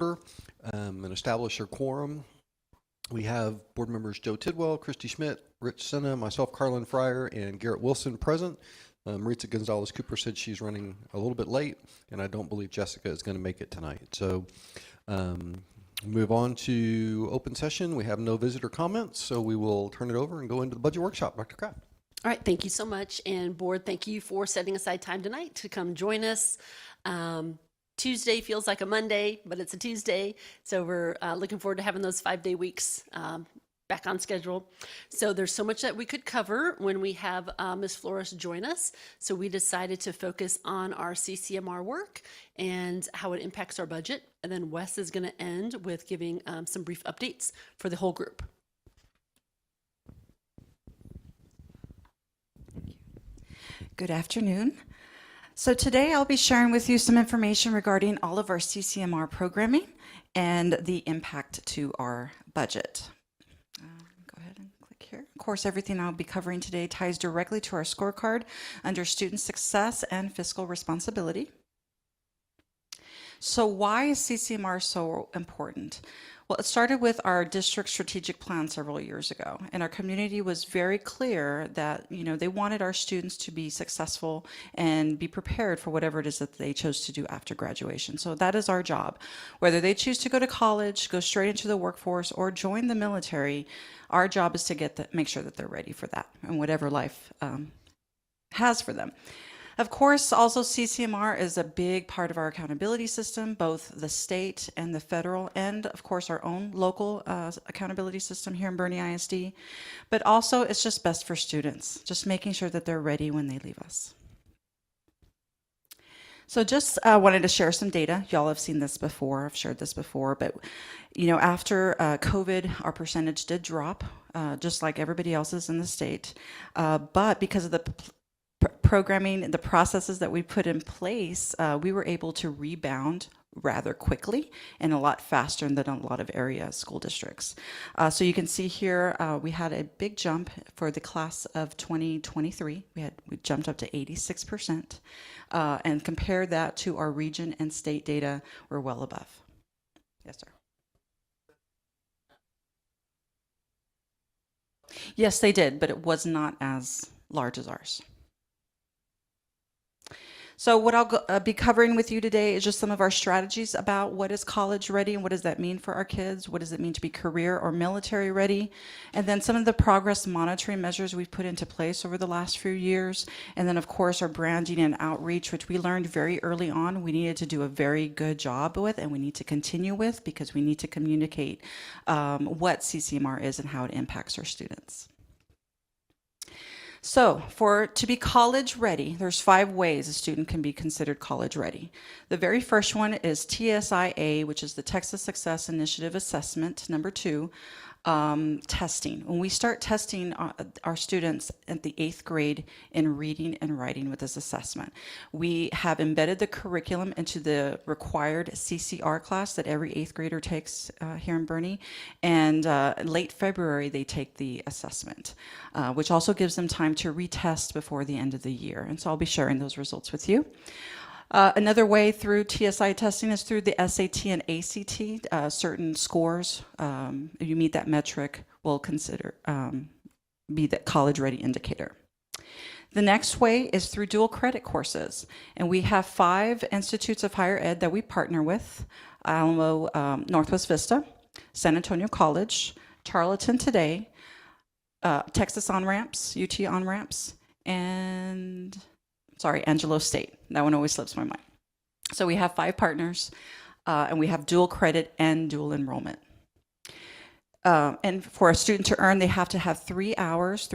order and establish our quorum. We have board members Joe Tidwell, Christy Schmidt, Rich Senna, myself, Carlin Fryer, and Garrett Wilson present. Maritza Gonzalez Cooper said she's running a little bit late, and I don't believe Jessica is going to make it tonight. So move on to open session. We have no visitor comments, so we will turn it over and go into the budget workshop. Dr. Kraft. All right, thank you so much. And board, thank you for setting aside time tonight to come join us. Tuesday feels like a Monday, but it's a Tuesday. So we're looking forward to having those 5-day weeks back on schedule. So there's so much that we could cover when we have Ms. Flores join us. So we decided to focus on our CCMR work and how it impacts our budget. And then Wes is going to end with giving some brief updates for the whole group. Good afternoon. So today I'll be sharing with you some information regarding all of our CCMR programming and the impact to our budget. Go ahead and click here. Of course, everything I'll be covering today ties directly to our scorecard under student success and fiscal responsibility. So why is CCMR so important? Well, it started with our district strategic plan several years ago, and our community was very clear that, they wanted our students to be successful and be prepared for whatever it is that they chose to do after graduation. So that is our job. Whether they choose to go to college, go straight into the workforce, or join the military, our job is to make sure that they're ready for that and whatever life has for them. Of course, also CCMR is a big part of our accountability system, both the state and the federal, and of course our own local accountability system here in Boerne ISD. But also it's just best for students, just making sure that they're ready when they leave us. So just wanted to share some data. Y'all have seen this before, I've shared this before, but after COVID, our percentage did drop, just like everybody else's in the state. But because of the programming, the processes that we put in place, we were able to rebound rather quickly and a lot faster than a lot of area school districts. So you can see here, we had a big jump for the class of 2023. We jumped up to 86%, and compare that to our region and state data, we're well above. Yes, sir. Yes, they did, but it was not as large as ours. So what I'll be covering with you today is just some of our strategies about what is college ready and what does that mean for our kids, what does it mean to be career or military ready, and then some of the progress monitoring measures we've put into place over the last few years, and then of course our branding and outreach, which we learned very early on we needed to do a very good job with and we need to continue with because we need to communicate what CCMR is and how it impacts our students. So to be college ready, there's 5 ways a student can be considered college ready. The very first one is TSIA, which is the Texas Success Initiative Assessment. Number 2, testing. When we start testing our students at the 8th grade in reading and writing with this assessment, we have embedded the curriculum into the required CCR class that every 8th grader takes here in Boerne, and late February they take the assessment, which also gives them time to retest before the end of the year, and so I'll be sharing those results with you. Another way through TSI testing is through the SAT and ACT. Certain scores, if you meet that metric, will consider be the college ready indicator. The next way is through dual credit courses, and we have 5 institutes of higher ed that we partner with: Alamo Northwest Vista, San Antonio College, Charlatan Today, Texas On-Ramps, UT On-Ramps, and Angelo State. That one always slips my mind. So we have 5 partners, and we have dual credit and dual enrollment. And for a student to earn, they have to have 3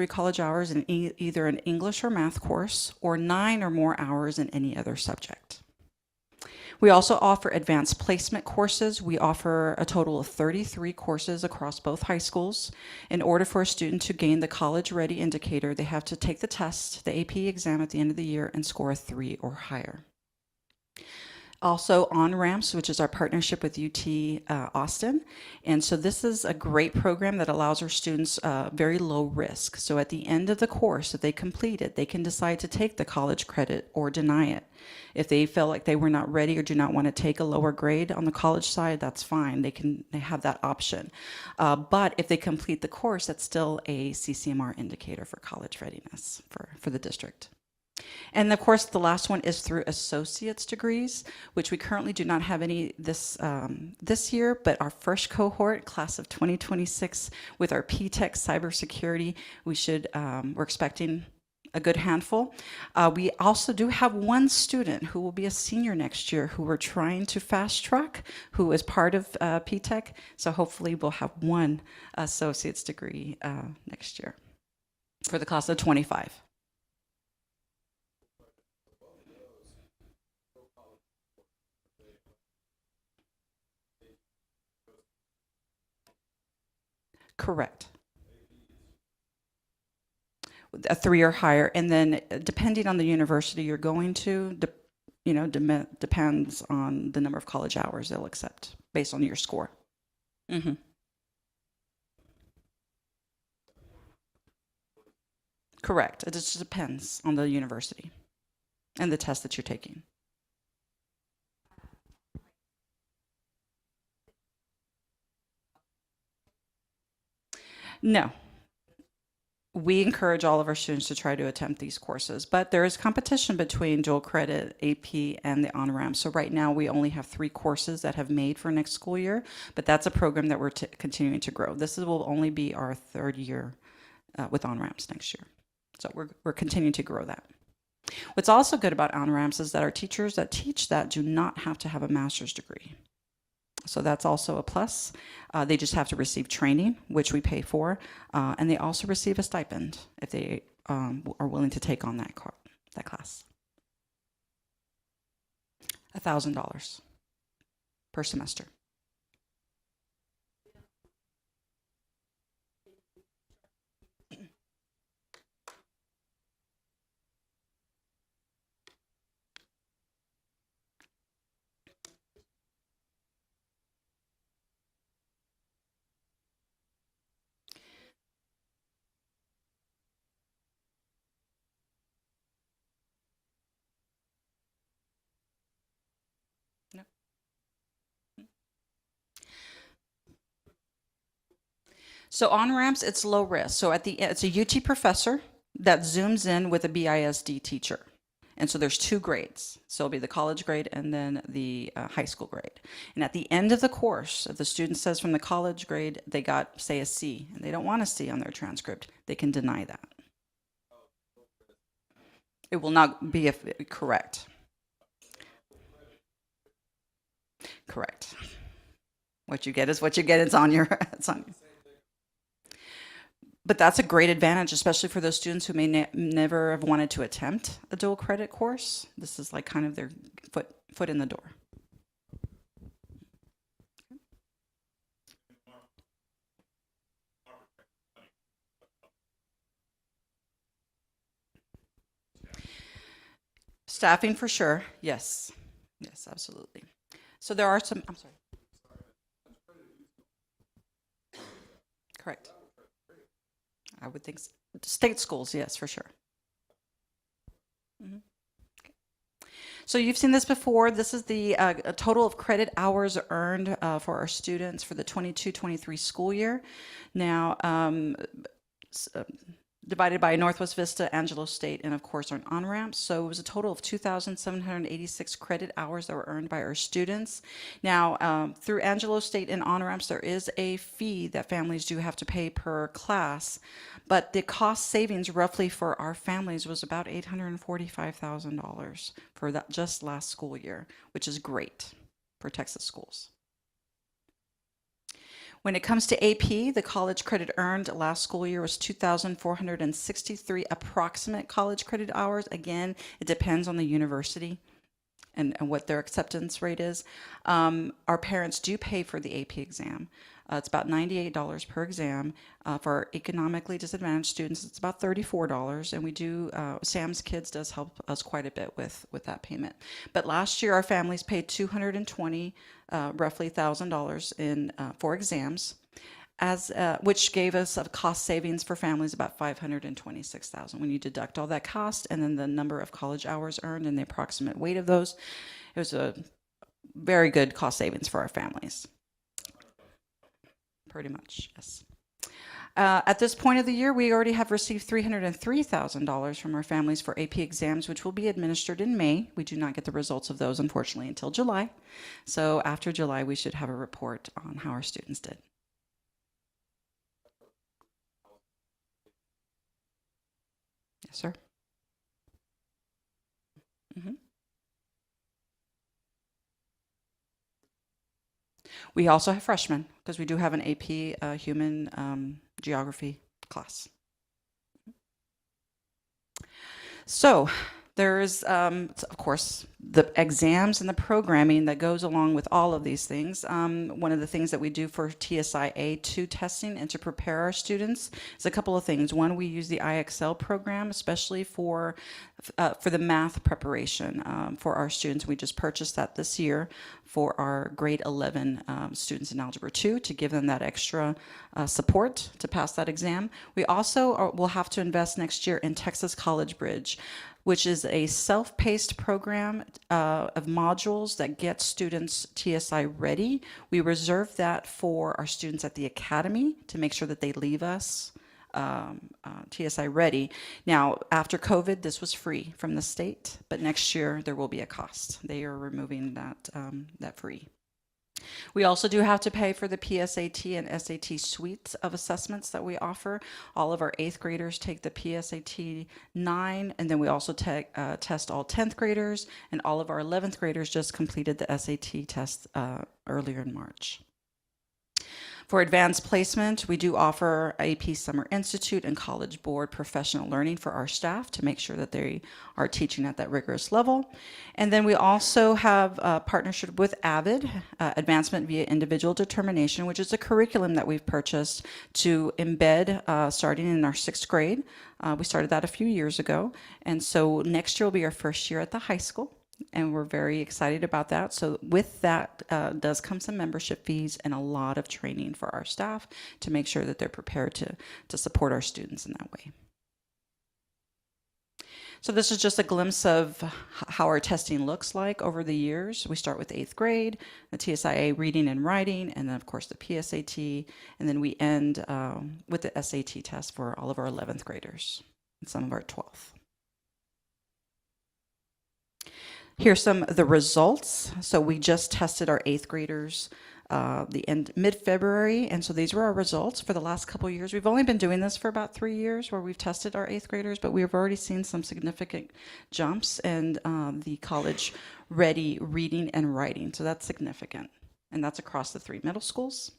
college hours in either an English or math course, or 9 or more hours in any other subject. We also offer advanced placement courses. We offer a total of 33 courses across both high schools. In order for a student to gain the college ready indicator, they have to take the test, the AP exam at the end of the year, and score a 3 or higher. Also on-ramps, which is our partnership with UT Austin. And so this is a great program that allows our students very low risk. So at the end of the course, if they complete it, they can decide to take the college credit or deny it. If they feel like they were not ready or do not want to take a lower grade on the college side, that's fine. They have that option. But if they complete the course, that's still a CCMR indicator for college readiness for the district. And of course, the last one is through associate's degrees, which we currently do not have any this year, but our first cohort, class of 2026, with our P-Tech cybersecurity, we're expecting a good handful. We also do have one student who will be a senior next year who we're trying to fast track, who is part of P-Tech. So hopefully we'll have one associate's degree next year for the class of 25. Correct. A 3 or higher, and then depending on the university you're going to, depends on the number of college hours they'll accept based on your score. Mm-hmm. Correct. It just depends on the university and the test that you're taking. No. We encourage all of our students to try to attempt these courses, but there is competition between dual credit, AP, and the on-ramp. So right now we only have 3 courses that have made for next school year, but that's a program that we're continuing to grow. Will only be our 3rd year with on-ramps next year. So we're continuing to grow that. What's also good about on-ramps is that our teachers that teach that do not have to have a master's degree. So that's also a plus. They just have to receive training, which we pay for, and they also receive a stipend if they are willing to take on that class. $1,000 per semester. No. So on ramps, it's low risk. So it's a UT professor that zooms in with a BISD teacher. And so there's 2 grades. So it'll be the college grade and then the high school grade. And at the end of the course, if the student says from the college grade they got, say, a C, and they don't want a C on their transcript, they can deny that. It will not be correct. Correct. What you get is what you get. It's on your. But that's a great advantage, especially for those students who may never have wanted to attempt a dual credit course. This is like kind of their foot in the door. Staffing for sure. Yes. Yes, absolutely. So there are some, I'm sorry. Correct. I would think state schools, yes, for sure. Mm-hmm. Okay. So you've seen this before. This is the total of credit hours earned for our students for the 22-23 school year. Now, divided by Northwest Vista, Angelo State, and of course our on-ramps. So it was a total of 2,786 credit hours that were earned by our students. Now, through Angelo State and on-ramps, there is a fee that families do have to pay per class, but the cost savings roughly for our families was about $845,000 for that just last school year, which is great for Texas schools. When it comes to AP, the college credit earned last school year was 2,463 approximate college credit hours. Again, it depends on the university and what their acceptance rate is. Our parents do pay for the AP exam. It's about $98 per exam. For our economically disadvantaged students, it's about $34. And we do, Sam's Kids does help us quite a bit with that payment. But last year, our families paid $220, roughly $1,000 in for exams, which gave us a cost savings for families about $526,000. When you deduct all that cost and then the number of college hours earned and the approximate weight of those, it was a very good cost savings for our families. Pretty much, yes. At this point of the year, we already have received $303,000 from our families for AP exams, which will be administered in May. We do not get the results of those, unfortunately, until July. So after July, we should have a report on how our students did. Yes, sir. Mm-hmm. We also have freshmen because we do have an AP human geography class. So there is, of course, the exams and the programming that goes along with all of these things. One of the things that we do for TSIA2 testing and to prepare our students is a couple of things. One, we use the IXL program, especially for the math preparation for our students. We just purchased that this year for our grade 11 students in Algebra 2 to give them that extra support to pass that exam. We also will have to invest next year in Texas College Bridge, which is a self-paced program of modules that get students TSI ready. We reserve that for our students at the academy to make sure that they leave us TSI ready. Now, after COVID, this was free from the state, but next year there will be a cost. They are removing that free. We also do have to pay for the PSAT and SAT suites of assessments that we offer. All of our 8th graders take the PSAT 9, and then we also test all 10th graders, and all of our 11th graders just completed the SAT test earlier in March. For advanced placement, we do offer AP Summer Institute and College Board professional learning for our staff to make sure that they are teaching at that rigorous level. And then we also have a partnership with AVID, Advancement via Individual Determination, which is a curriculum that we've purchased to embed starting in our 6th grade. We started that a few years ago. And so next year will be our first year at the high school. And we're very excited about that. So with that does come some membership fees and a lot of training for our staff to make sure that they're prepared to support our students in that way. So this is just a glimpse of how our testing looks like over the years. We start with 8th grade, the TSIA reading and writing, and then of course the PSAT, and then we end with the SAT test for all of our 11th graders and some of our 12th. Here's some of the results. So we just tested our 8th graders mid-February, and so these were our results for the last couple of years. We've only been doing this for about 3 years where we've tested our 8th graders, but we've already seen some significant jumps in the college ready reading and writing. So that's significant, and that's across the 3 middle schools.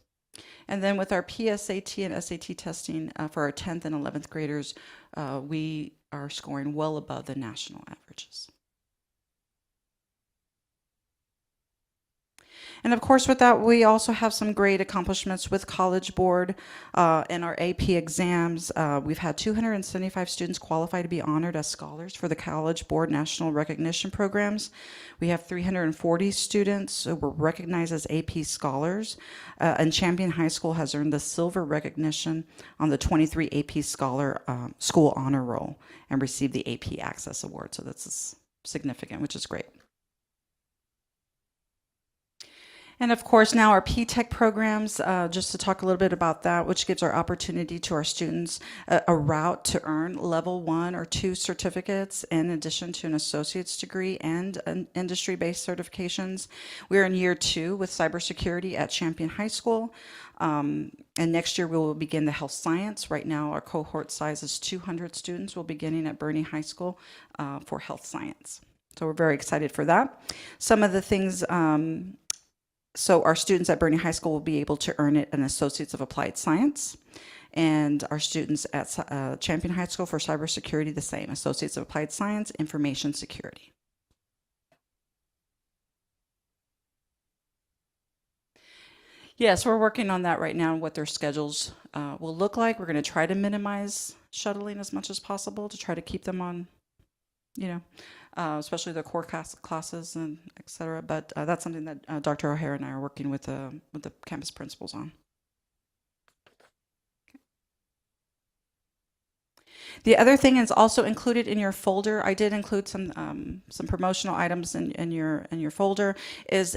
And then with our PSAT and SAT testing for our 10th and 11th graders, we are scoring well above the national averages. And of course, with that, we also have some great accomplishments with College Board and our AP exams. We've had 275 students qualify to be honored as scholars for the College Board National Recognition Programs. We have 340 students who were recognized as AP scholars, and Champion High School has earned the silver recognition on the 23 AP Scholar School Honor Roll and received the AP Access Award. So that's significant, which is great. And of course, now our P-TECH programs, just to talk a little bit about that, which gives our opportunity to our students a route to earn level 1 or 2 certificates in addition to an associate's degree and industry-based certifications. We're in year 2 with cybersecurity at Champion High School. And next year we will begin the health science. Right now our cohort size is 200 students. We'll be beginning at Boerne High School for health science. So we're very excited for that. Some of the things so our students at Boerne High School will be able to earn it an Associates of Applied Science, and our students at Champion High School for cybersecurity, the same, Associates of Applied Science, Information Security. Yes, we're working on that right now and what their schedules will look like. We're going to try to minimize shuttling as much as possible to try to keep them on, especially the core classes and et cetera. But that's something that Dr. O'Hara and I are working with the campus principals on. The other thing is also included in your folder. I did include some promotional items in your folder. Is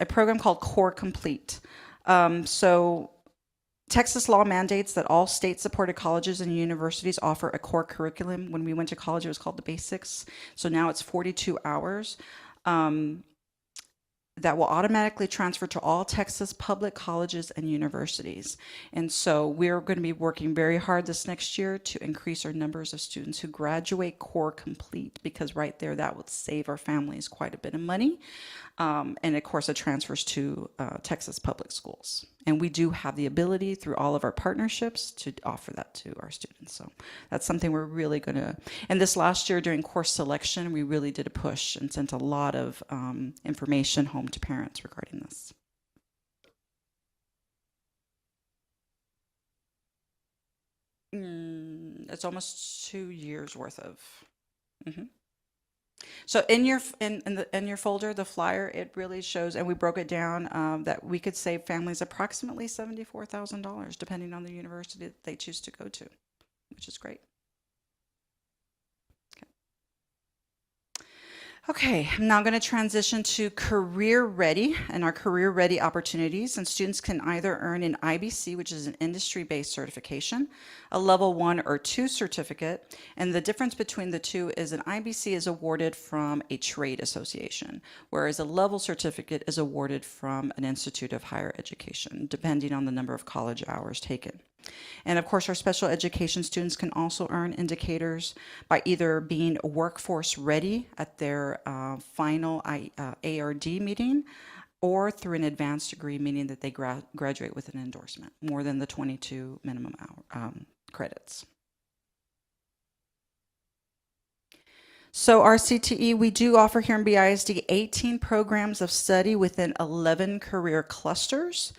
a program called Core Complete. So Texas law mandates that all state-supported colleges and universities offer a core curriculum. When we went to college, it was called the Basics. So now it's 42 hours. That will automatically transfer to all Texas public colleges and universities. And so we're going to be working very hard this next year to increase our numbers of students who graduate Core Complete, because right there, that would save our families quite a bit of money. And of course, it transfers to Texas public schools. And we do have the ability through all of our partnerships to offer that to our students. So that's something we're really going to, and this last year during course selection, we really did a push and sent a lot of information home to parents regarding this. It's almost 2 years worth of. So in your folder, the flyer, it really shows, and we broke it down, that we could save families approximately $74,000 depending on the university that they choose to go to, which is great. Okay, I'm now going to transition to Career Ready and our Career Ready opportunities. And students can either earn an IBC, which is an industry-based certification, a level 1 or 2 certificate. And the difference between the two is an IBC is awarded from a trade association, whereas a level certificate is awarded from an institute of higher education, depending on the number of college hours taken. And of course, our special education students can also earn indicators by either being workforce ready at their final ARD meeting, or through an advanced degree, meaning that they graduate with an endorsement, more than the 22 minimum hour, credits. So our CTE, we do offer here in BISD 18 programs of study within 11 career clusters.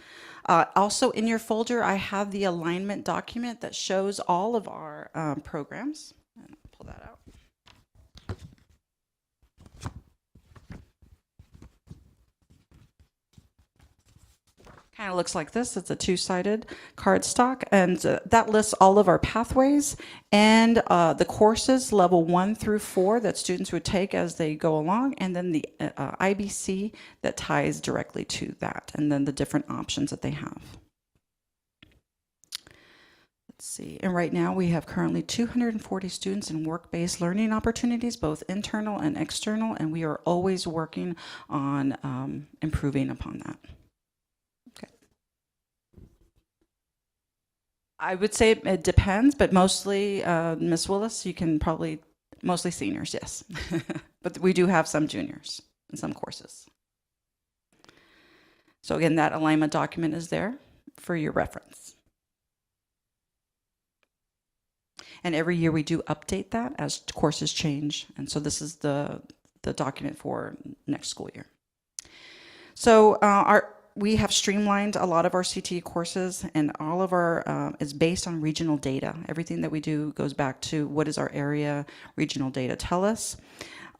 Also in your folder, I have the alignment document that shows all of our programs. And I'll pull that out. Kind of looks like this. It's a two-sided cardstock, and that lists all of our pathways and the courses, level 1 through 4, that students would take as they go along, and then the IBC that ties directly to that, and then the different options that they have. Let's see, and right now we have currently 240 students in work-based learning opportunities, both internal and external, and we are always working on improving upon that. I would say it depends, but mostly, Miss Willis, you can probably, mostly seniors, yes. But we do have some juniors in some courses. So again, that alignment document is there for your reference. And every year we do update that as courses change. And so this is the document for next school year. So we have streamlined a lot of our CTE courses, and all of our is based on regional data. Everything that we do goes back to what does our area regional data tell us,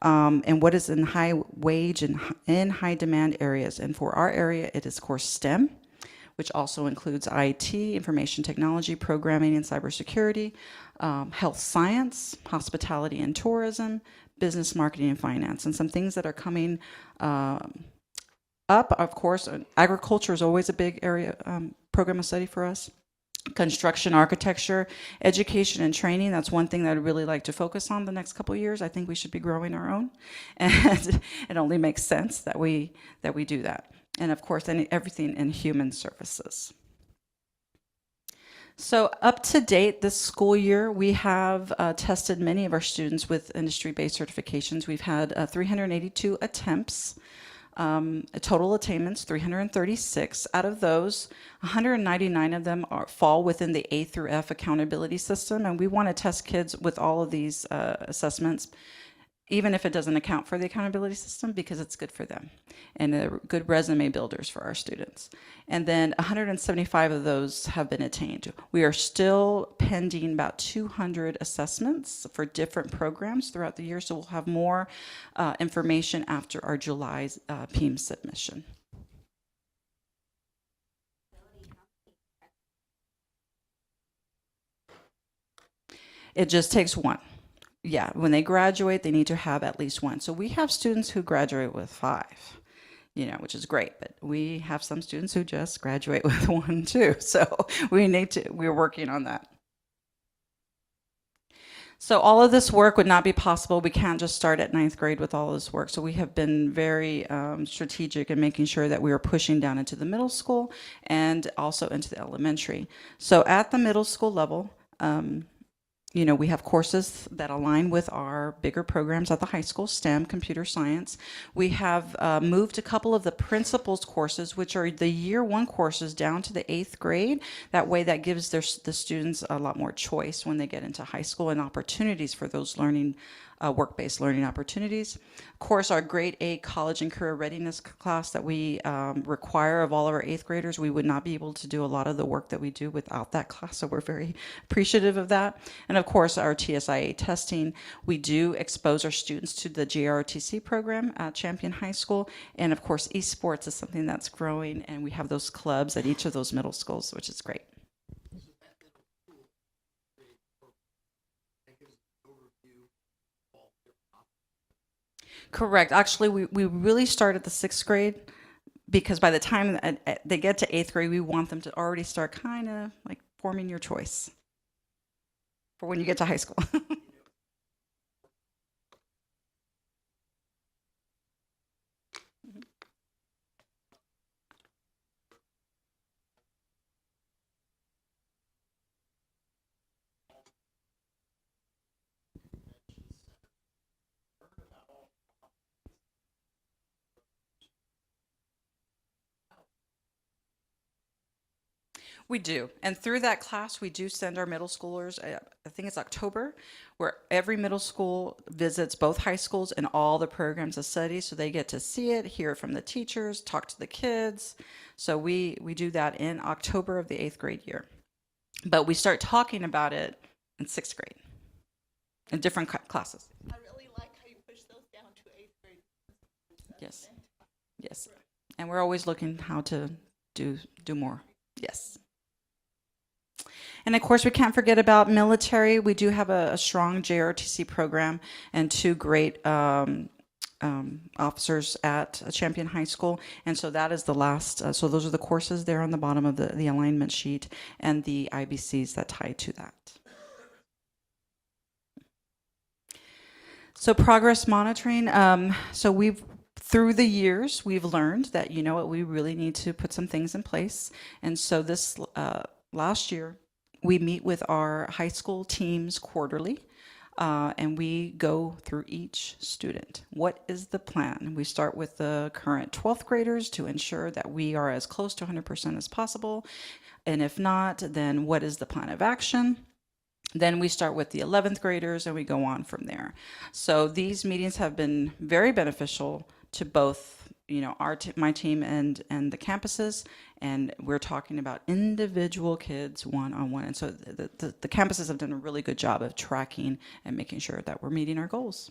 and what is in high wage and in high demand areas. And for our area, it is, of course, STEM, which also includes IT, information technology, programming and cybersecurity, health science, hospitality and tourism, business, marketing, and finance. And some things that are coming up, of course, agriculture is always a big area program of study for us. Construction, architecture, education, and training. That's one thing that I'd really like to focus on the next couple of years. I think we should be growing our own, and it only makes sense that we do that. And of course, everything in human services. So up to date this school year, we have tested many of our students with industry-based certifications. We've had 382 attempts. Total attainments, 336. Out of those, 199 of them fall within the A through F accountability system, and we want to test kids with all of these assessments even if it doesn't account for the accountability system, because it's good for them and they're good resume builders for our students. And then 175 of those have been attained. We are still pending about 200 assessments for different programs throughout the year, so we'll have more information after our July's PEAM submission. It just takes one. Yeah, when they graduate, they need to have at least one. So we have students who graduate with 5, which is great, but we have some students who just graduate with 1 too. So we're working on that. So all of this work would not be possible. We can't just start at 9th grade with all this work. So we have been very strategic in making sure that we are pushing down into the middle school and also into the elementary. So at the middle school level, we have courses that align with our bigger programs at the high school, STEM, computer science. We have moved a couple of the principals courses, which are the year 1 courses, down to the 8th grade. That way that gives the students a lot more choice when they get into high school and opportunities for those work-based learning opportunities. Of course, our grade 8 college and career readiness class that we require of all of our 8th graders, we would not be able to do a lot of the work that we do without that class, so we're very appreciative of that. And of course, our TSIA testing, we do expose our students to the JROTC program at Champion High School, and of course, esports is something that's growing, and we have those clubs at each of those middle schools, which is great. Correct. Actually, we really start at the 6th grade, because by the time they get to 8th grade, we want them to already start kind of like forming your choice for when you get to high school. We do. And through that class, we do send our middle schoolers, I think it's October, where every middle school visits both high schools and all the programs of study. So they get to see it, hear it from the teachers, talk to the kids. So we do that in October of the 8th grade year. But we start talking about it in 6th grade in different classes. I really like how you push those down to 8th grade. Yes. Yes. And we're always looking how to do more. Yes. And of course, we can't forget about military. We do have a strong JROTC program and 2 great officers at Champion High School. And so that is the last, so those are the courses there on the bottom of the alignment sheet and the IBCs that tie to that. So progress monitoring. So through the years, we've learned that, we really need to put some things in place. And so this last year, we meet with our high school teams quarterly, and we go through each student. What is the plan? We start with the current 12th graders to ensure that we are as close to 100% as possible. And if not, then what is the plan of action? Then we start with the 11th graders and we go on from there. So these meetings have been very beneficial to both, my team and the campuses, and we're talking about individual kids one-on-one. And so the campuses have done a really good job of tracking and making sure that we're meeting our goals.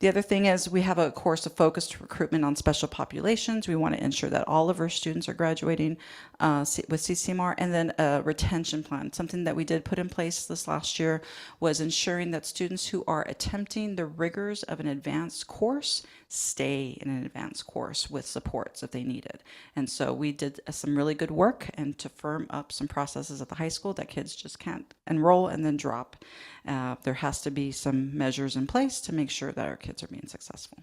The other thing is we have a course of focused recruitment on special populations. We want to ensure that all of our students are graduating with CCMR, and then a retention plan. Something that we did put in place this last year was ensuring that students who are attempting the rigors of an advanced course stay in an advanced course with supports if they need it. And so we did some really good work and to firm up some processes at the high school that kids just can't enroll and then drop. There has to be some measures in place to make sure that our kids are being successful.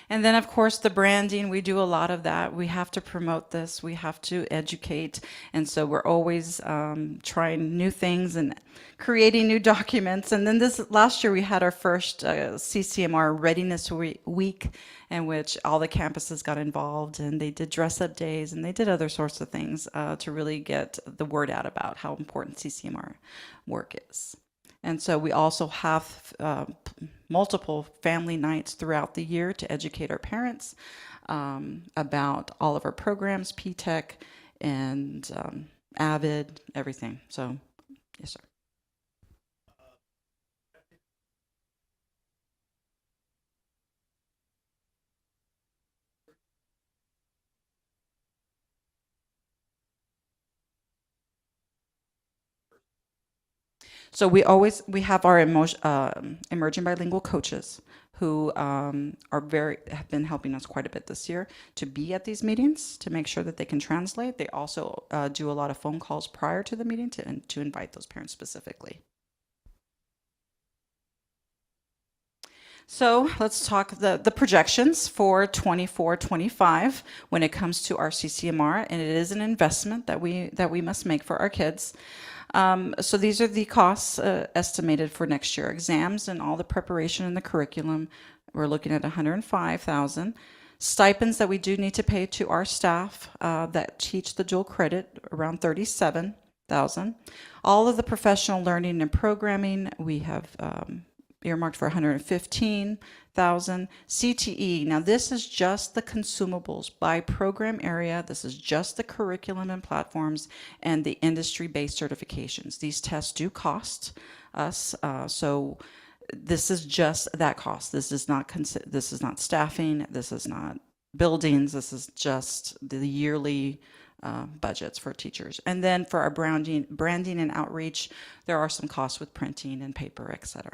And then, of course, the branding, we do a lot of that. We have to promote this. We have to educate. And so we're always trying new things and creating new documents. And then this last year, we had our first CCMR Readiness Week, in which all the campuses got involved, and they did dress-up days, and they did other sorts of things to really get the word out about how important CCMR work is. And so we also have multiple family nights throughout the year to educate our parents about all of our programs, P-TECH and AVID, everything. So, yes, sir. So we have our emerging bilingual coaches who have been helping us quite a bit this year to be at these meetings to make sure that they can translate. They also do a lot of phone calls prior to the meeting to invite those parents specifically. So let's talk the projections for 24-25 when it comes to our CCMR, and it is an investment that we must make for our kids. So these are the costs estimated for next year. Exams and all the preparation and the curriculum, we're looking at $105,000. Stipends that we do need to pay to our staff that teach the dual credit, around $37,000. All of the professional learning and programming, we have earmarked for $115,000. CTE, now this is just the consumables by program area. This is just the curriculum and platforms and the industry-based certifications. These tests do cost us, so this is just that cost. This is not staffing. This is not buildings. This is just the yearly budgets for teachers. And then for our branding and outreach, there are some costs with printing and paper, etc.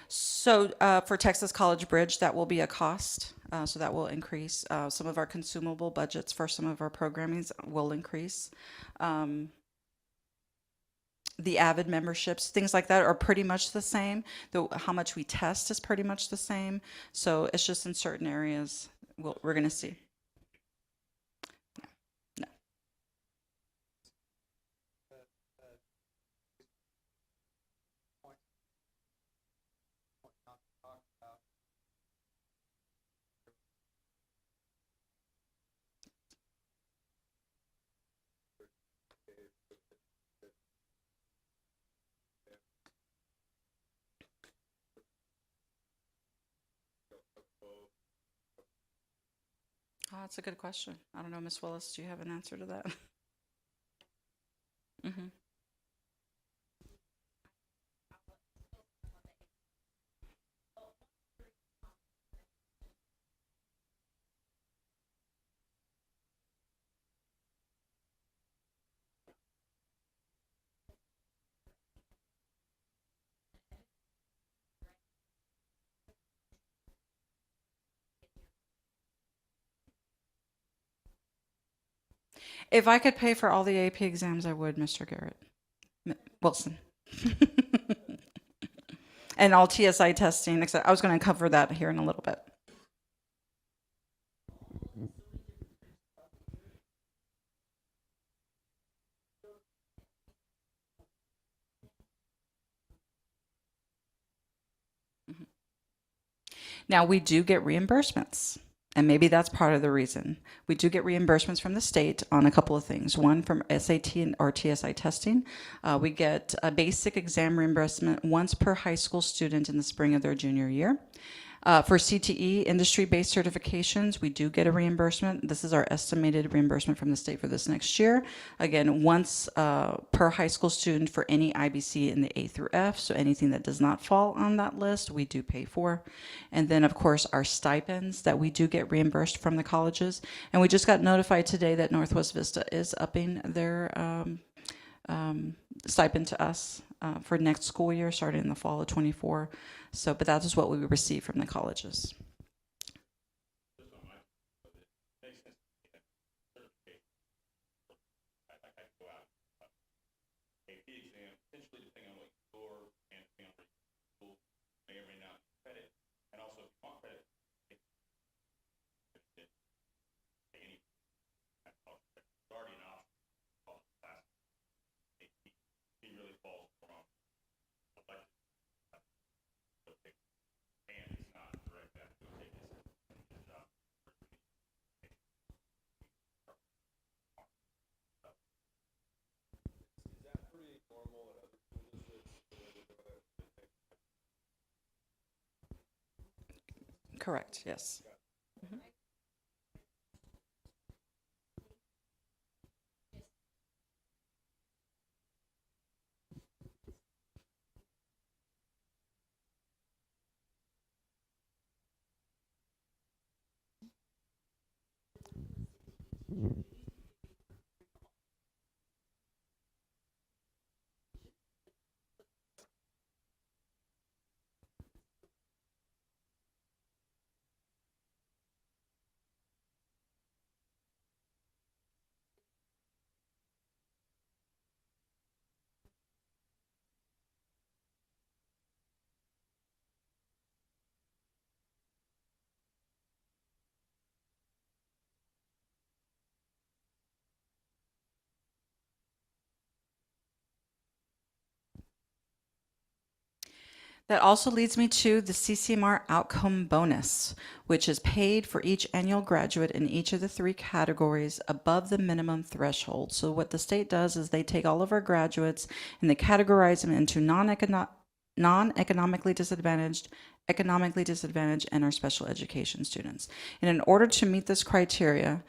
So for Texas College Bridge, that will be a cost. So that will increase. Some of our consumable budgets for some of our programmings will increase. The AVID memberships, things like that are pretty much the same. How much we test is pretty much the same. So it's just in certain areas we're going to see. No. Oh, that's a good question. I don't know, Ms. Willis, do you have an answer to that? Mm-hmm. If I could pay for all the AP exams, I would, Mr. Garrett. Wilson. And all TSI testing, except I was going to cover that here in a little bit. Now, we do get reimbursements, and maybe that's part of the reason. We do get reimbursements from the state on a couple of things. One, from SAT or TSI testing. We get a basic exam reimbursement once per high school student in the spring of their junior year. For CTE, industry-based certifications, we do get a reimbursement. This is our estimated reimbursement from the state for this next year. Again, once per high school student for any IBC in the A through F, so anything that does not fall on that list, we do pay for. And then, of course, our stipends that we do get reimbursed from the colleges. And we just got notified today that Northwest Vista is upping their stipend to us for next school year, starting in the fall of 24. So, but that is what we receive from the colleges. Correct, yes. That also leads me to the CCMR outcome bonus, which is paid for each annual graduate in each of the 3 categories above the minimum threshold. So what the state does is they take all of our graduates and they categorize them into non-economically disadvantaged, economically disadvantaged, and our special education students. And in order to meet this criteria,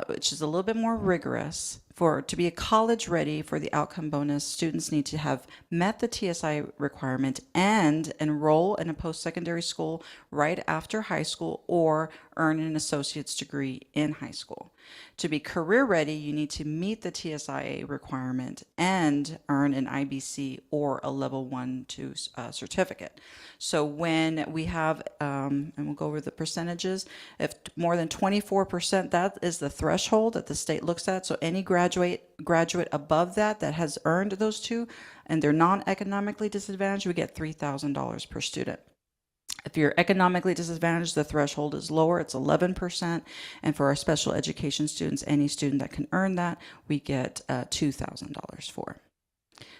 which is a little bit more rigorous. To be a college ready for the outcome bonus, students need to have met the TSI requirement and enroll in a post-secondary school right after high school or earn an associate's degree in high school. To be career ready, you need to meet the TSIA requirement and earn an IBC or a level 1-2 certificate. So when we have, and we'll go over the percentages, if more than 24%, that is the threshold that the state looks at. So any graduate above that has earned those 2 and they're non-economically disadvantaged, we get $3,000 per student. If you're economically disadvantaged, the threshold is lower, it's 11%. And for our special education students, any student that can earn that, we get $2,000 for.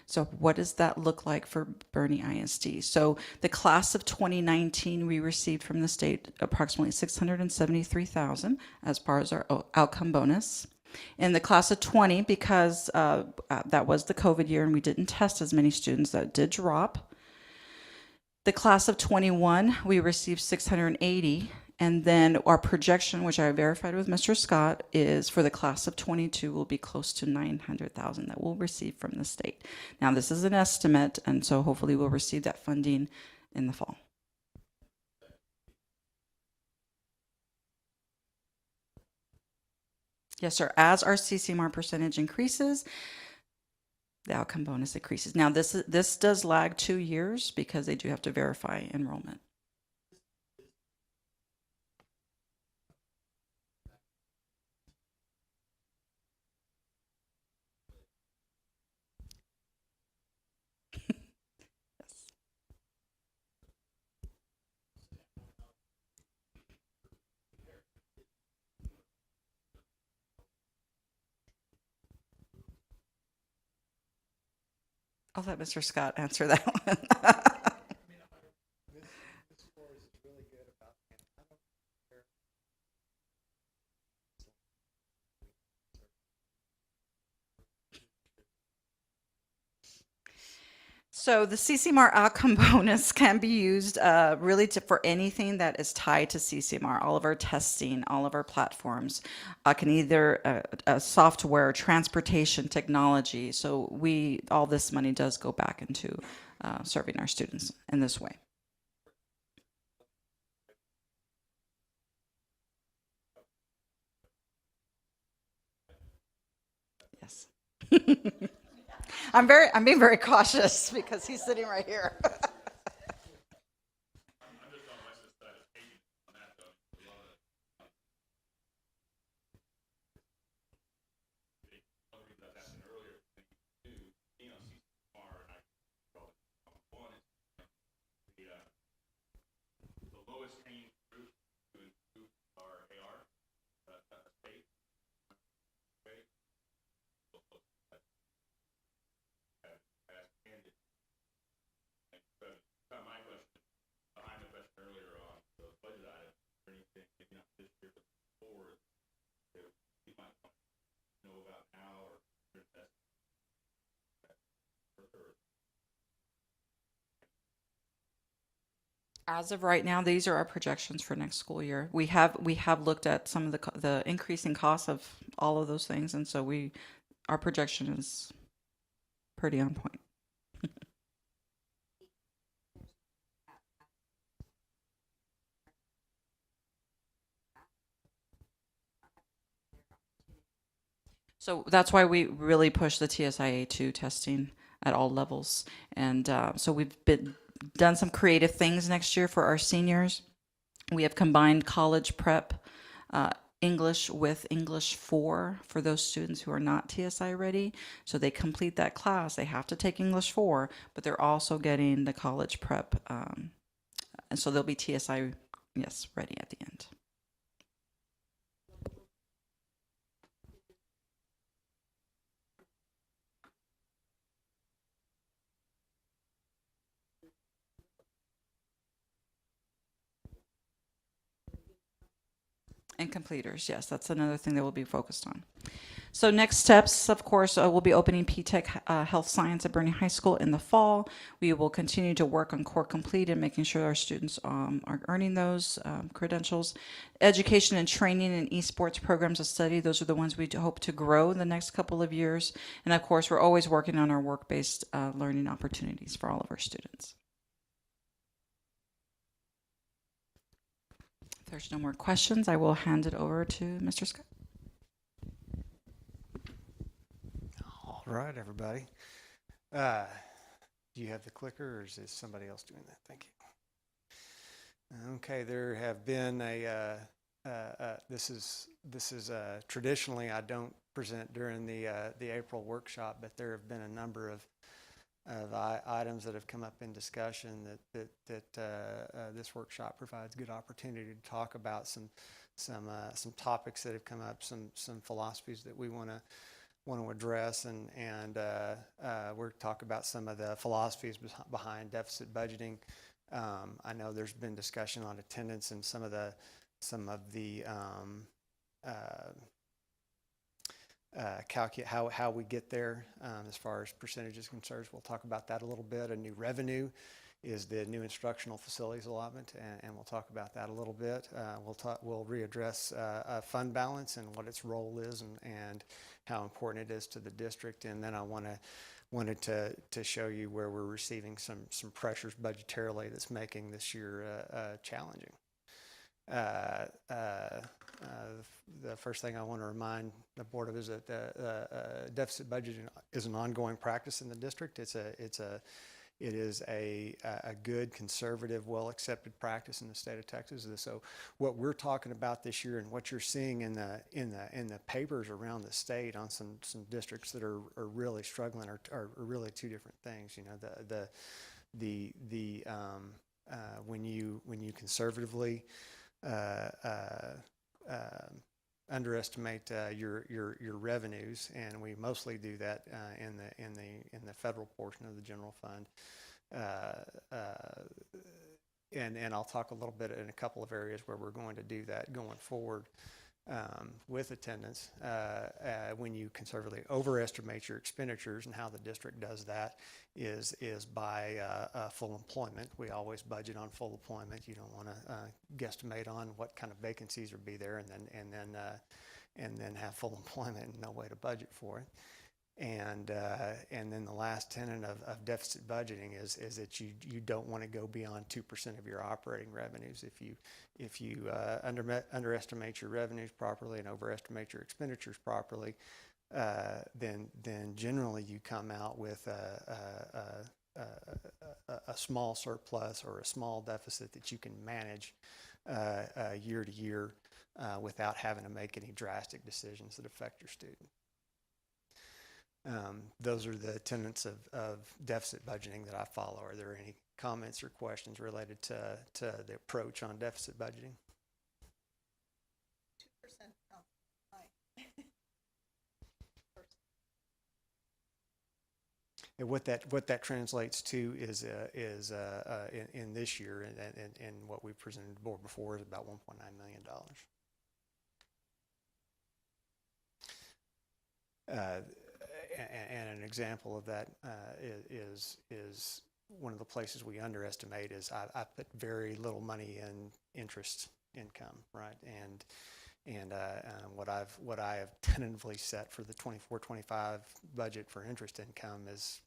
So what does that look like for Boerne ISD? So the class of 2019, we received from the state approximately $673,000 as far as our outcome bonus. In the class of 20, because that was the COVID year and we didn't test as many students, that did drop. The class of 21, we received 680, and then our projection, which I verified with Mr. Scott, is for the class of 22 will be close to 900,000 that we'll receive from the state. Now, this is an estimate, and so hopefully we'll receive that funding in the fall. Yes, sir. As our CCMR percentage increases, the outcome bonus increases. Now, this does lag 2 years because they do have to verify enrollment. Yes. I'll let Mr. Scott answer that one. So the CCMR outcome bonus can be used really for anything that is tied to CCMR. All of our testing, all of our platforms can either software, transportation, technology. So all this money does go back into serving our students in this way. Yes. I'm being very cautious because he's sitting right here. As of right now, these are our projections for next school year. We have looked at some of the increasing costs of all of those things, and so our projection is pretty on point. So that's why we really push the TSIA2 testing at all levels. And so we've done some creative things next year for our seniors. We have combined college prep English with English 4 for those students who are not TSI ready. So they complete that class. They have to take English 4, but they're also getting the college prep. And so they'll be TSI, yes, ready at the end. And completers, yes, that's another thing that we'll be focused on. So next steps, of course, we'll be opening P-Tech Health Science at Boerne High School in the fall. We will continue to work on Core Complete and making sure our students are earning those credentials. Education and training and esports programs of study, those are the ones we hope to grow in the next couple of years. And of course, we're always working on our work-based learning opportunities for all of our students. If there's no more questions, I will hand it over to Mr. Scott. All right, everybody. Do you have the clicker, or is this somebody else doing that? Thank you. Okay, there have been this is traditionally I don't present during the April workshop, but there have been a number of items that have come up in discussion that this workshop provides good opportunity to talk about some topics that have come up, some philosophies that we want to address, and we're talk about some of the philosophies behind deficit budgeting. I know there's been discussion on attendance and some of the calculate how we get there as far as percentages concerned. We'll talk about that a little bit. A new revenue is the new instructional facilities allotment, and we'll talk about that a little bit. We'll readdress fund balance and what its role is, and how important it is to the district. And then I wanted to show you where we're receiving some pressures budgetarily that's making this year challenging. The first thing I want to remind the board of is that deficit budgeting is an ongoing practice in the district. It is a good, conservative, well-accepted practice in the state of Texas. So what we're talking about this year and what you're seeing in the papers around the state on some districts that are really struggling are really two different things. You know, when you conservatively underestimate your revenues, and we mostly do that in the federal portion of the general fund. And I'll talk a little bit in a couple of areas where we're going to do that going forward. With attendance, when you conservatively overestimate your expenditures, and how the district does that is by full employment. We always budget on full employment. You don't want to guesstimate on what kind of vacancies will be there, and then have full employment and no way to budget for it. And then the last tenet of deficit budgeting is that you don't want to go beyond 2% of your operating revenues. If you underestimate your revenues properly and overestimate your expenditures properly, then generally you come out with a small surplus or a small deficit that you can manage year to year without having to make any drastic decisions that affect your student. Those are the tenets of deficit budgeting that I follow. Are there any comments or questions related to the approach on deficit budgeting? 2% sounds high. And what that translates to is in this year, and what we presented to the board before, is about $1.9 million. And an example of that is one of the places we underestimate is I put very little money in interest income, right? And what I have tentatively set for the 24-25 budget for interest income is,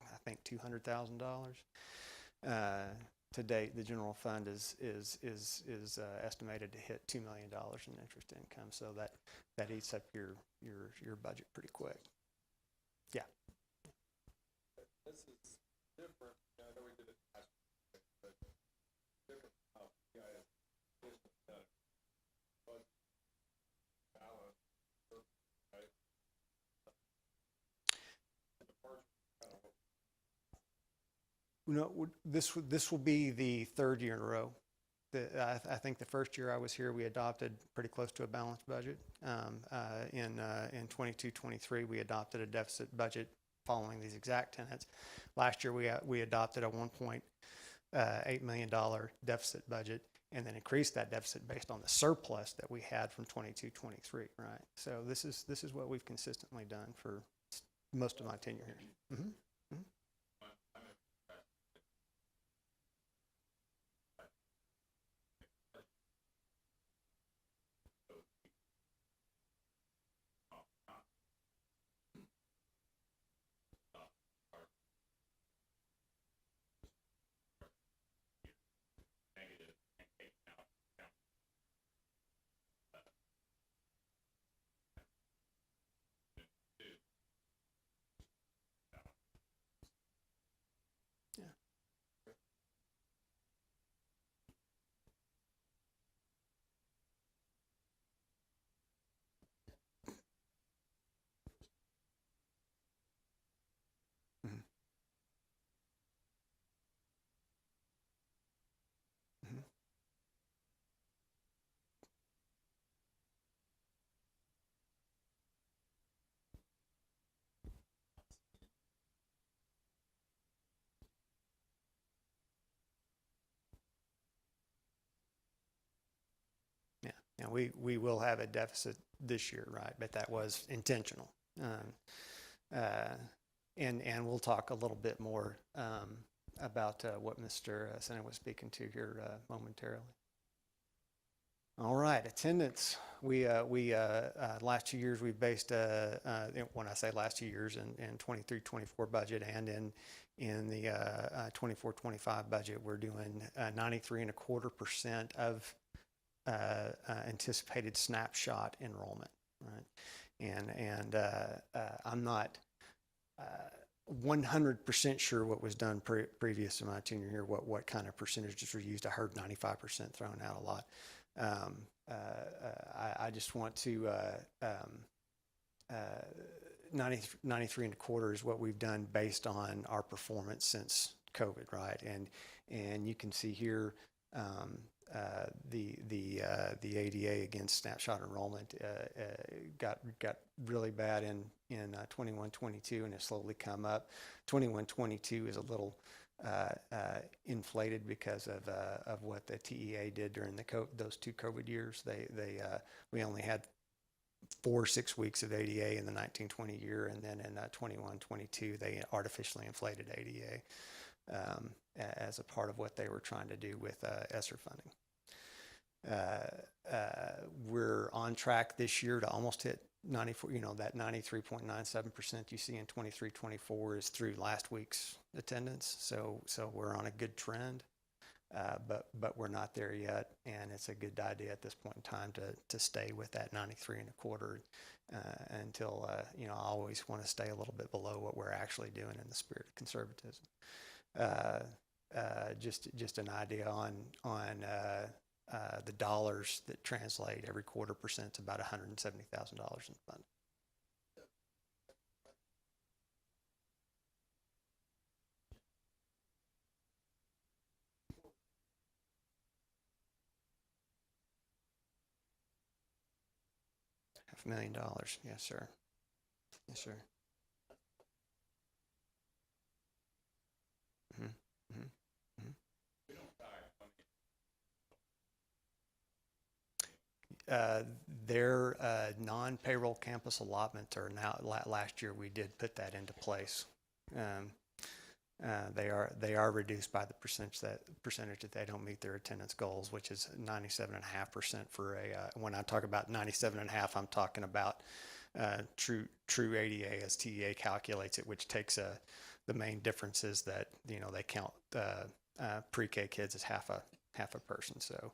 I think, $200,000. To date, the general fund is estimated to hit $2 million in interest income, so that eats up your budget pretty quick. Yeah. This is different. I know we did it last week, but different how PIS is done. But balance, right? The first kind of No, this will be the third year in a row. I think the first year I was here, we adopted pretty close to a balanced budget. In 22-23, we adopted a deficit budget following these exact tenets. Last year, we adopted a $1.8 million deficit budget, and then increased that deficit based on the surplus that we had from 22-23. Right. So this is what we've consistently done for most of my tenure here. Mm-hmm. Yeah, we will have a deficit this year, right? But that was intentional. And we'll talk a little bit more about what Mr. Senna was speaking to here momentarily. All right, attendance. We last 2 years we based when I say last 2 years in 23-24 budget and in the 24-25 budget, we're doing 93.25% of anticipated snapshot enrollment, right? And I'm not 100% sure what was done previous to my tenure here, what kind of percentages were used. I heard 95% thrown out a lot. I just want to 93.25 is what we've done based on our performance since COVID, right? And you can see here the ADA against snapshot enrollment got really bad in 21-22 and has slowly come up. 21-22 is a little inflated because of what the TEA did during those 2 COVID years. We only had 4-6 weeks of ADA in the 19-20 year, and then in 21-22 they artificially inflated ADA as a part of what they were trying to do with ESSER funding. We're on track this year to almost hit 94. That 93.97% you see in 23-24 is through last week's attendance. So we're on a good trend, but we're not there yet, and it's a good idea at this point in time to stay with that 93.25 until I always want to stay a little bit below what we're actually doing in the spirit of conservatism. Just an idea on the dollars that translate every quarter percent to about $170,000 in funding. $500,000, yes, sir. Yes, sir. Mm-hmm. Mm-hmm. Their non-payroll campus allotment are now, last year we did put that into place. They are reduced by the percentage that they don't meet their attendance goals, which is 97.5% for a. When I talk about 97.5, I'm talking about true ADA as TEA calculates it, which takes the main difference is that they count pre-K kids as half a person. So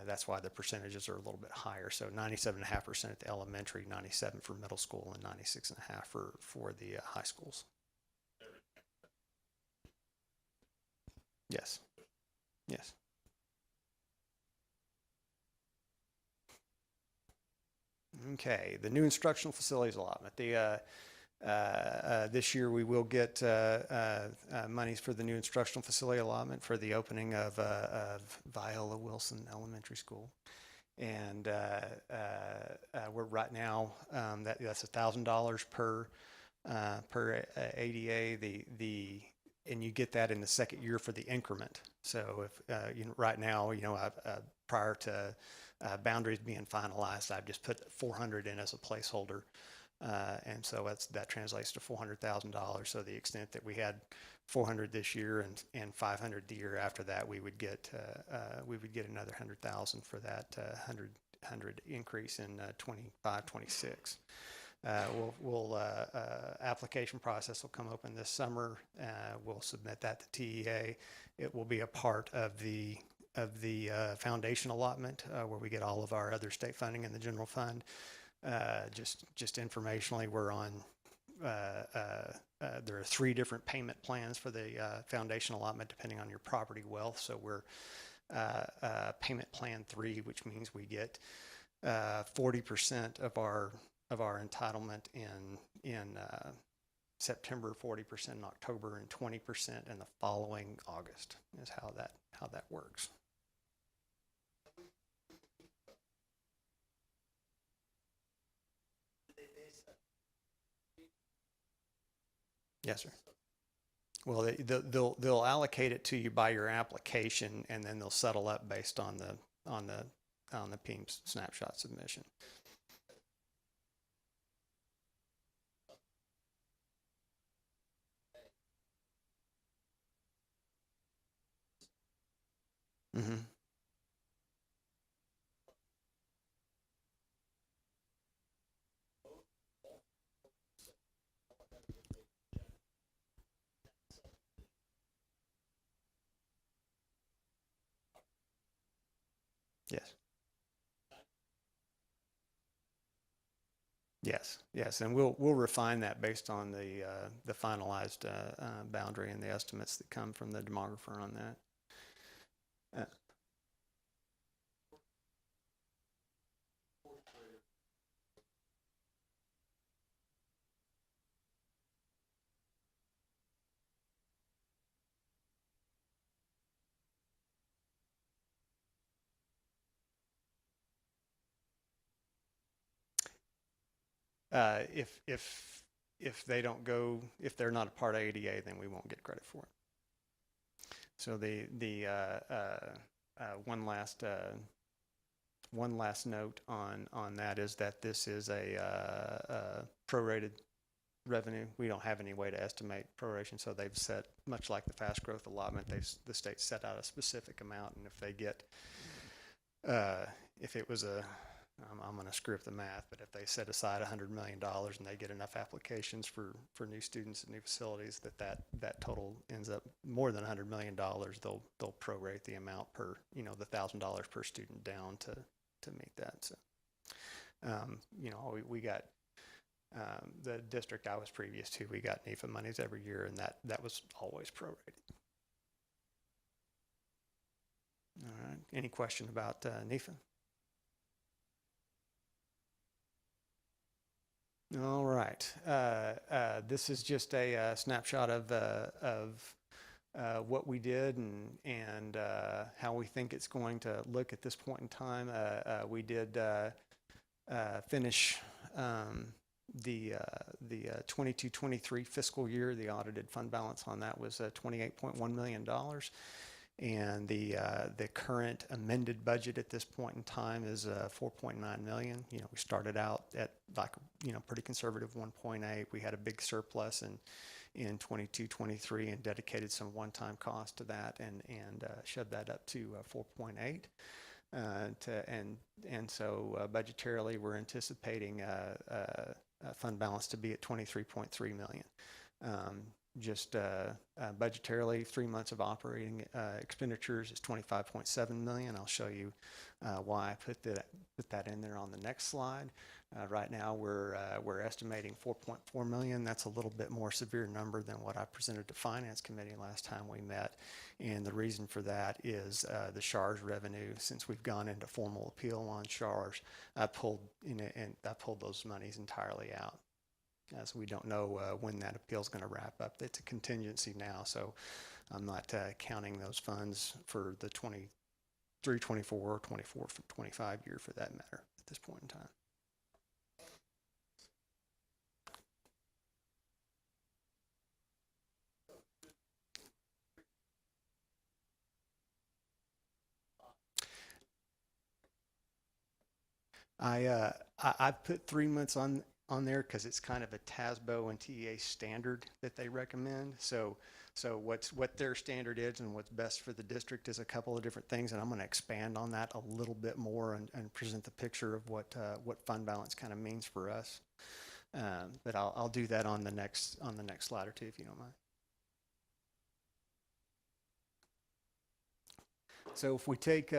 that's why the percentages are a little bit higher. So 97.5% at the elementary, 97 for middle school, and 96.5 for the high schools. Yes. Yes. Okay, the new instructional facilities allotment. This year we will get monies for the new instructional facility allotment for the opening of Viola Wilson Elementary School. And we're right now, that's $1,000 per ADA. And you get that in the second year for the increment. So if right now, prior to boundaries being finalized, I've just put 400 in as a placeholder, and so that translates to $400,000. So the extent that we had 400 this year and 500 the year after that, we would get another 100,000 for that 100 increase in 25-26. Application process will come open this summer. We'll submit that to TEA. It will be a part of the foundation allotment where we get all of our other state funding in the general fund. Just informationally, we're on. There are 3 different payment plans for the foundation allotment depending on your property wealth. So we're payment plan 3, which means we get 40% of our entitlement in September, 40% in October, and 20% in the following August is how that works. Yes, sir. Well, they'll allocate it to you by your application, and then they'll settle up based on the PEAM snapshot submission. Mm-hmm. Yes. Yes, and we'll refine that based on the finalized boundary and the estimates that come from the demographer on that. If they don't go, if they're not a part of ADA, then we won't get credit for it. So one last note on that is that this is a prorated revenue. We don't have any way to estimate proration, so they've set, much like the fast growth allotment, the state set out a specific amount, and if they get, if it was I'm going to screw up the math, but if they set aside $100 million and they get enough applications for new students and new facilities, that total ends up more than $100 million, they'll prorate the amount per, the $1,000 per student down to meet that. So, we got the district I was previous to, we got NEFA monies every year, and that was always prorated. All right. Any question about NEFA? All right. This is just a snapshot of what we did and how we think it's going to look at this point in time. We did finish the 22-23 fiscal year. The audited fund balance on that was $28.1 million. And the current amended budget at this point in time is 4.9 million. You know, we started out at like, you know, pretty conservative 1.8. We had a big surplus in 22, 23 and dedicated some one-time cost to that and shoved that up to 4.8. So budgetarily, we're anticipating fund balance to be at 23.3 million. Budgetarily, 3 months of operating expenditures is 25.7 million. I'll show you why I put that in there on the next slide. Right now, we're estimating 4.4 million. That's a little bit more severe number than what I presented to Finance Committee last time we met. And the reason for that is the SHARS revenue. Since we've gone into formal appeal on SHARS, I pulled those monies entirely out. So we don't know when that appeal is going to wrap up. It's a contingency now, so I'm not counting those funds for the 23, 24, or 24 for 25 year for that matter at this point in time. I put 3 months on there because it's kind of a TASBO and TEA standard that they recommend. So what their standard is and what's best for the district is a couple of different things, and I'm going to expand on that a little bit more and present the picture of what fund balance kind of means for us. But I'll do that on the next slide or two, if you don't mind. So if we take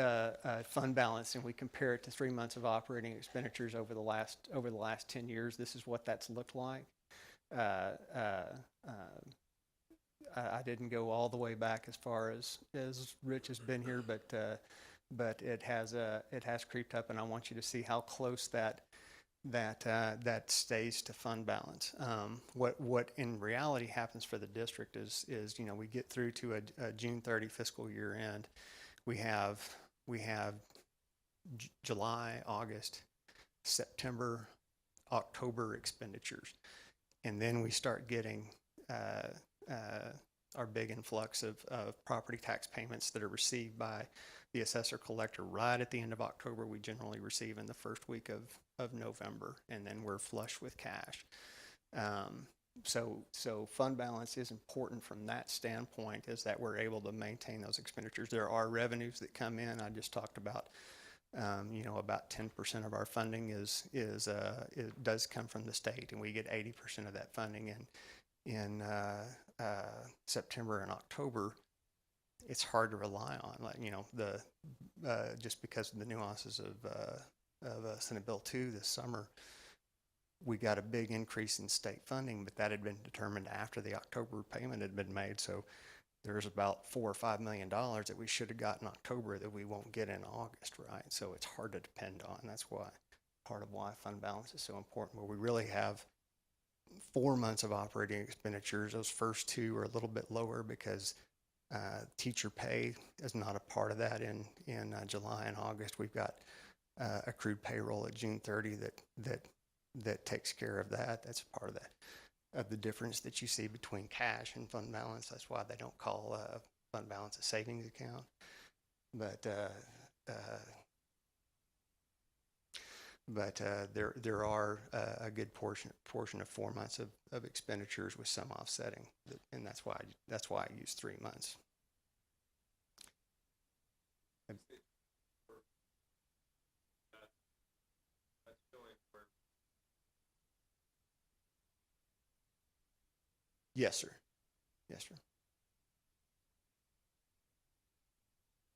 fund balance and we compare it to 3 months of operating expenditures over the last 10 years, this is what that's looked like. I didn't go all the way back as far as Rich has been here, but it has creeped up, and I want you to see how close that stays to fund balance. What in reality happens for the district is you know, we get through to a June 30 fiscal year end. We have July, August, September, October expenditures, and then we start getting our big influx of property tax payments that are received by the assessor collector right at the end of October. We generally receive in the first week of November, and then we're flush with cash. So fund balance is important from that standpoint, is that we're able to maintain those expenditures. There are revenues that come in. I just talked about, you know, about 10% of our funding it does come from the state, and we get 80% of that funding in September and October. It's hard to rely on, like, you know, just because of the nuances of Senate Bill 2 this summer. We got a big increase in state funding, but that had been determined after the October payment had been made. So there's about $4 or $5 million that we should have got in October that we won't get in August, right? So it's hard to depend on. That's why part of why fund balance is so important, where we really have 4 months of operating expenditures. Those first two are a little bit lower because teacher pay is not a part of that in July and August. We've got accrued payroll at June 30 that takes care of that. That's part of that, of the difference that you see between cash and fund balance. That's why they don't call fund balance a savings account. But there are a good portion of 4 months of expenditures with some offsetting, and that's why I use 3 months. Yes, sir. Yes, sir.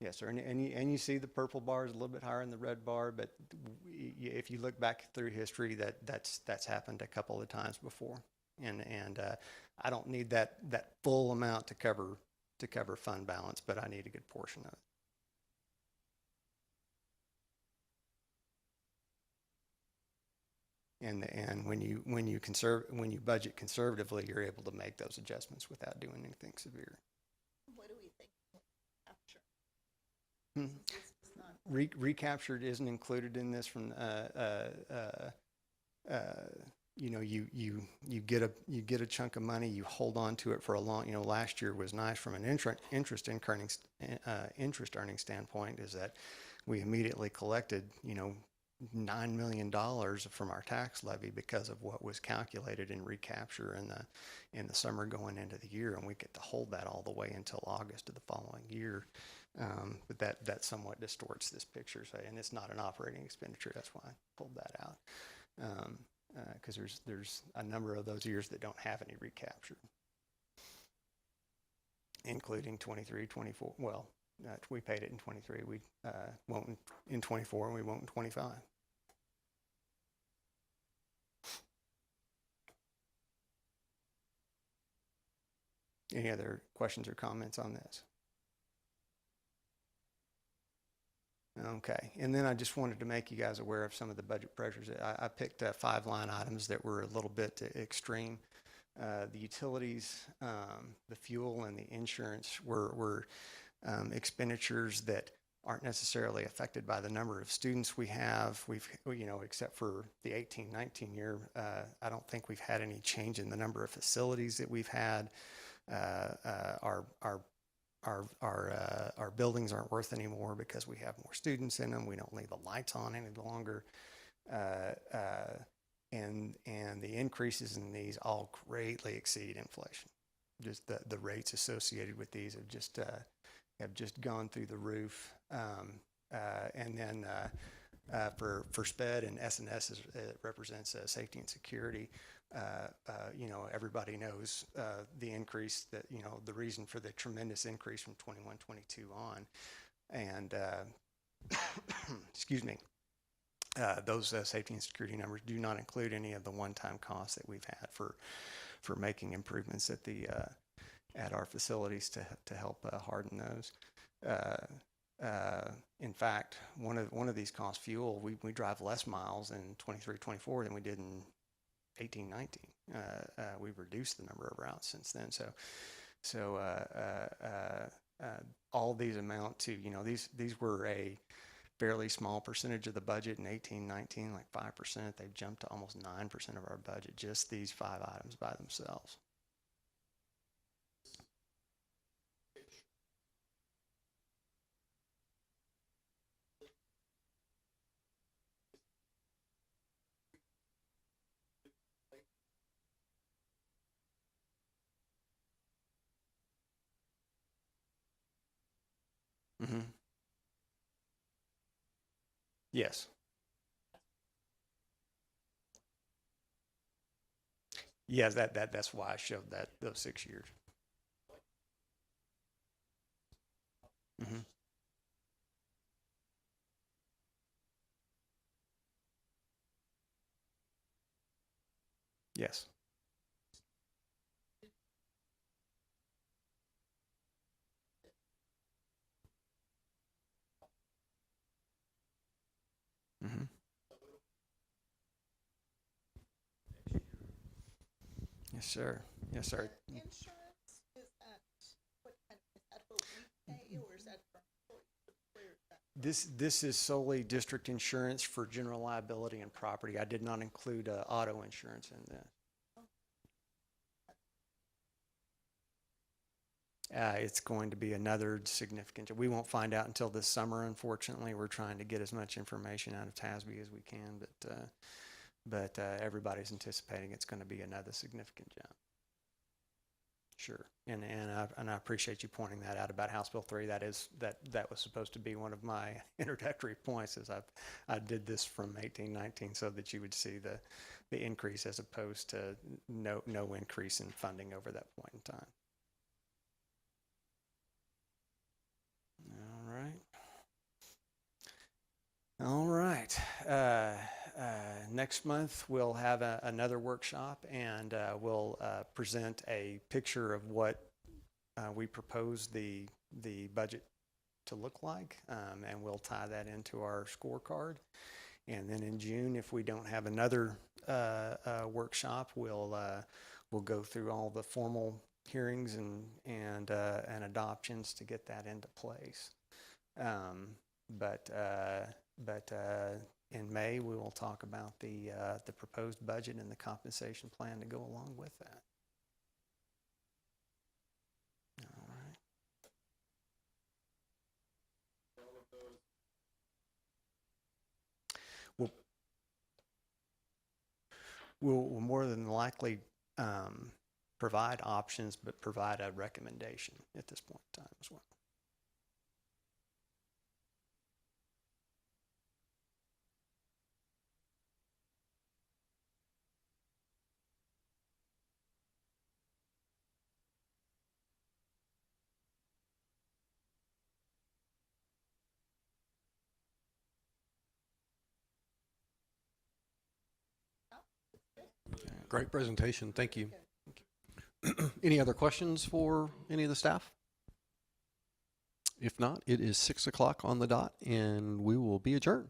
Yes, sir. And you see the purple bar is a little bit higher than the red bar, but if you look back through history, that's happened a couple of times before. And I don't need that full amount to cover fund balance, but I need a good portion of it. And when you budget conservatively, you're able to make those adjustments without doing anything severe. What do we think? Capture. Recaptured isn't included in this from you know, you get a chunk of money, you hold on to it for a long, you know, last year was nice from an interest earning standpoint, is that we immediately collected, you know, $9 million from our tax levy because of what was calculated in recapture in the summer going into the year, and we get to hold that all the way until August of the following year. But that somewhat distorts this picture, and it's not an operating expenditure. That's why I pulled that out, because there's a number of those years that don't have any recapture, including 23, 24. Well, we paid it in 23. We won't in 24, and we won't in 25. Any other questions or comments on this? Okay, and then I just wanted to make you guys aware of some of the budget pressures. I picked 5 line items that were a little bit extreme. The utilities, the fuel, and the insurance were expenditures that aren't necessarily affected by the number of students we have. You know, except for the 18-19 year, I don't think we've had any change in the number of facilities that we've had. Our buildings aren't worth anymore because we have more students in them. We don't leave the lights on any longer. And the increases in these all greatly exceed inflation. Just the rates associated with these have just gone through the roof. And then for SPED and S&S, it represents safety and security. You know, everybody knows the increase that, you know, the reason for the tremendous increase from 21-22 on. And excuse me, those safety and security numbers do not include any of the one-time costs that we've had for making improvements at our facilities to help harden those. In fact, one of these costs, fuel, we drive less miles in 23-24 than we did in 18-19. We've reduced the number of routes since then. So all these amount to, you know, these were a fairly small percentage of the budget in 18-19, like 5%. They've jumped to almost 9% of our budget, just these 5 items by themselves. Mm-hmm. Yes. Yeah, that's why I showed those 6 years. Mm-hmm. Yes. Mm-hmm. Yes, sir. Yes, sir. Insurance, is that, what kind of, is that what we pay, or is that from, where is that? This is solely district insurance for general liability and property. I did not include auto insurance in this. It's going to be another significant. We won't find out until this summer, unfortunately. We're trying to get as much information out of TASB as we can, but everybody's anticipating it's going to be another significant jump. Sure, and I appreciate you pointing that out about House Bill 3. That was supposed to be one of my introductory points, as I did this from 18-19 so that you would see the increase as opposed to no increase in funding over that point in time. All right. Next month we'll have another workshop, and we'll present a picture of what we propose the budget to look like, and we'll tie that into our scorecard. And then in June, if we don't have another workshop, we'll go through all the formal hearings and adoptions to get that into place. But in May, we will talk about the proposed budget and the compensation plan to go along with that. All right. We'll more than likely provide options, but provide a recommendation at this point in time as well. Great presentation. Thank you. Any other questions for any of the staff? If not, it is 6 o'clock on the dot, and we will be adjourned.